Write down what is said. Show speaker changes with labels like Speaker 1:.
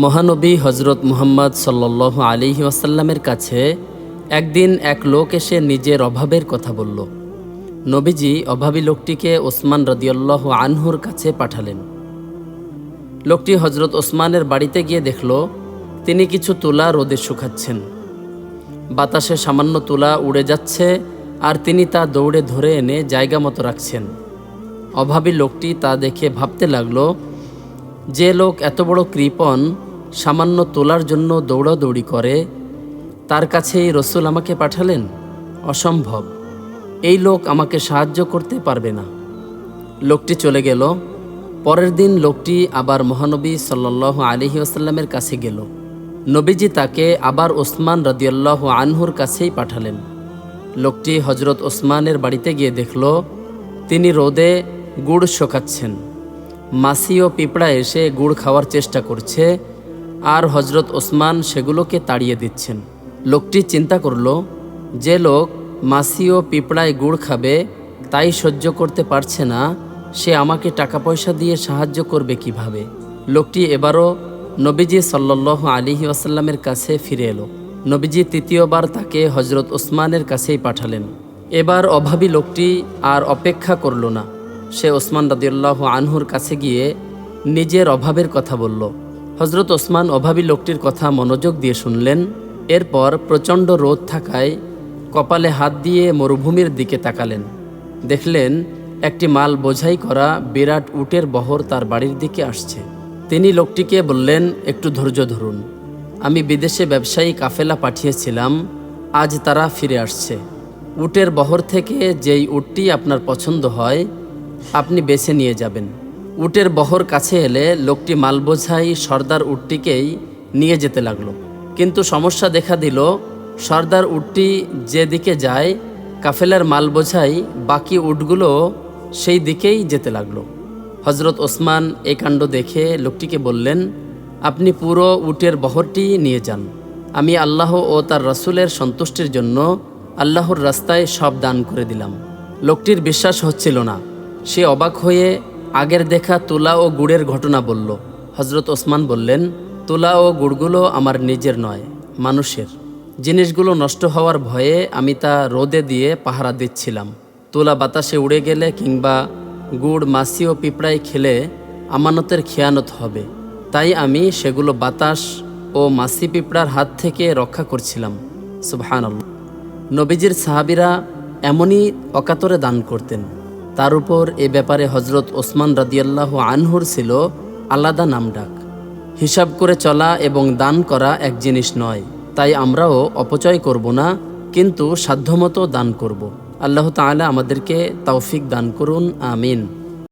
Speaker 1: মহানবী হজরত মুহাম্মদ সাল্লাল্লাহু আলাইহি ওয়াসাল্লামের কাছে একদিন এক লোক এসে নিজের অভাবের কথা বলল। নবীজি অভাবী লোকটিকে ওসমান রাদিয়াল্লাহু আনহুর কাছে পাঠালেন। লোকটি হজরত ওসমানের বাড়িতে গিয়ে দেখল তিনি কিছু তুলা রোদে শুকাচ্ছেন। বাতাসে সামান্য তুলা উড়ে যাচ্ছে আর তিনি তা দৌড়ে ধরে এনে জায়গা মতো রাখছেন। অভাবী লোকটি তা দেখে ভাবতে লাগলো, যে লোক এত বড় কৃপণ সামান্য তোলার জন্য দৌড়াদৌড়ি করে, তার কাছেই রসুল আমাকে পাঠালেন? অসম্ভব, এই লোক আমাকে সাহায্য করতে পারবে না। লোকটি চলে গেল। পরের দিন লোকটি আবার মহানবী সাল্লাল্লাহু আলাইহি ওয়াসাল্লামের কাছে গেল। নবীজি তাকে আবার ওসমান রাদিয়াল্লাহু আনহুর কাছেই পাঠালেন। লোকটি হজরত ওসমানের বাড়িতে গিয়ে দেখল তিনি রোদে গুড় শোকাচ্ছেন। মাছি ও পিঁপড়া এসে গুড় খাওয়ার চেষ্টা করছে আর হজরত ওসমান সেগুলোকে তাড়িয়ে দিচ্ছেন। লোকটি চিন্তা করল, যে লোক মাছি ও পিঁপড়ায় গুড় খাবে তাই সহ্য করতে পারছে না, সে আমাকে টাকা পয়সা দিয়ে সাহায্য করবে কিভাবে? লোকটি এবারও নবীজি সাল্লাল্লাহু আলাইহি ওয়াসাল্লামের কাছে ফিরে এলো। নবীজি তৃতীয়বার তাকে হজরত ওসমানের কাছেই পাঠালেন। এবার অভাবী লোকটি আর অপেক্ষা করল না, সে ওসমান রাদিয়াল্লাহু আনহুর কাছে গিয়ে নিজের অভাবের কথা বলল। হজরত ওসমান অভাবী লোকটির কথা মনোযোগ দিয়ে শুনলেন। এরপর প্রচণ্ড রোদ থাকায় কপালে হাত দিয়ে মরুভূমির দিকে তাকালেন। দেখলেন একটি মাল বোঝাই করা বিরাট উটের বহর তার বাড়ির দিকে আসছে। তিনি লোকটিকে বললেন, একটু ধৈর্য ধরুন, আমি বিদেশে ব্যবসায়ী কাফেলা পাঠিয়েছিলাম, আজ তারা ফিরে আসছে। উটের বহর থেকে যেই উটটি আপনার পছন্দ হয় আপনি বেছে নিয়ে যাবেন। উটের বহর কাছে এলে লোকটি মালবোঝাই সর্দার উটটিকেই নিয়ে যেতে লাগলো। কিন্তু সমস্যা দেখা দিল, সর্দার উটটি যেদিকে যায় কাফেলার মালবোঝাই বাকি উটগুলো সেই দিকেই যেতে লাগলো। হজরত ওসমান এই কাণ্ড দেখে লোকটিকে বললেন, আপনি পুরো উটের বহরটি নিয়ে যান, আমি আল্লাহ ও তার রাসূলের সন্তুষ্টির জন্য আল্লাহর রাস্তায় সব দান করে দিলাম। লোকটির বিশ্বাস হচ্ছিল না। সে অবাক হয়ে আগের দেখা তুলা ও গুড়ের ঘটনা বলল। হজরত ওসমান বললেন, তুলা ও গুড়গুলো আমার নিজের নয়, মানুষের। জিনিসগুলো নষ্ট হওয়ার ভয়ে আমি তা রোদে দিয়ে পাহারা দিচ্ছিলাম। তুলা বাতাসে উড়ে গেলে কিংবা গুড় মাছি ও পিঁপড়ায় খেলে আমানতের খেয়ানত হবে, তাই আমি সেগুলো বাতাস ও মাছি পিঁপড়ার হাত থেকে রক্ষা করছিলাম। সুবহানাল্লাহ। নবীজির সাহাবীরা এমনই অকাতরে দান করতেন। তার উপর এ ব্যাপারে হজরত ওসমান রাদিয়াল্লাহু আনহুর ছিল আলাদা নামডাক। হিসাব করে চলা এবং দান করা এক জিনিস নয়, তাই আমরাও অপচয় করব না, কিন্তু সাধ্যমতো দান করব। আল্লাহ তাআলা আমাদেরকে তৌফিক দান করুন, আমিন।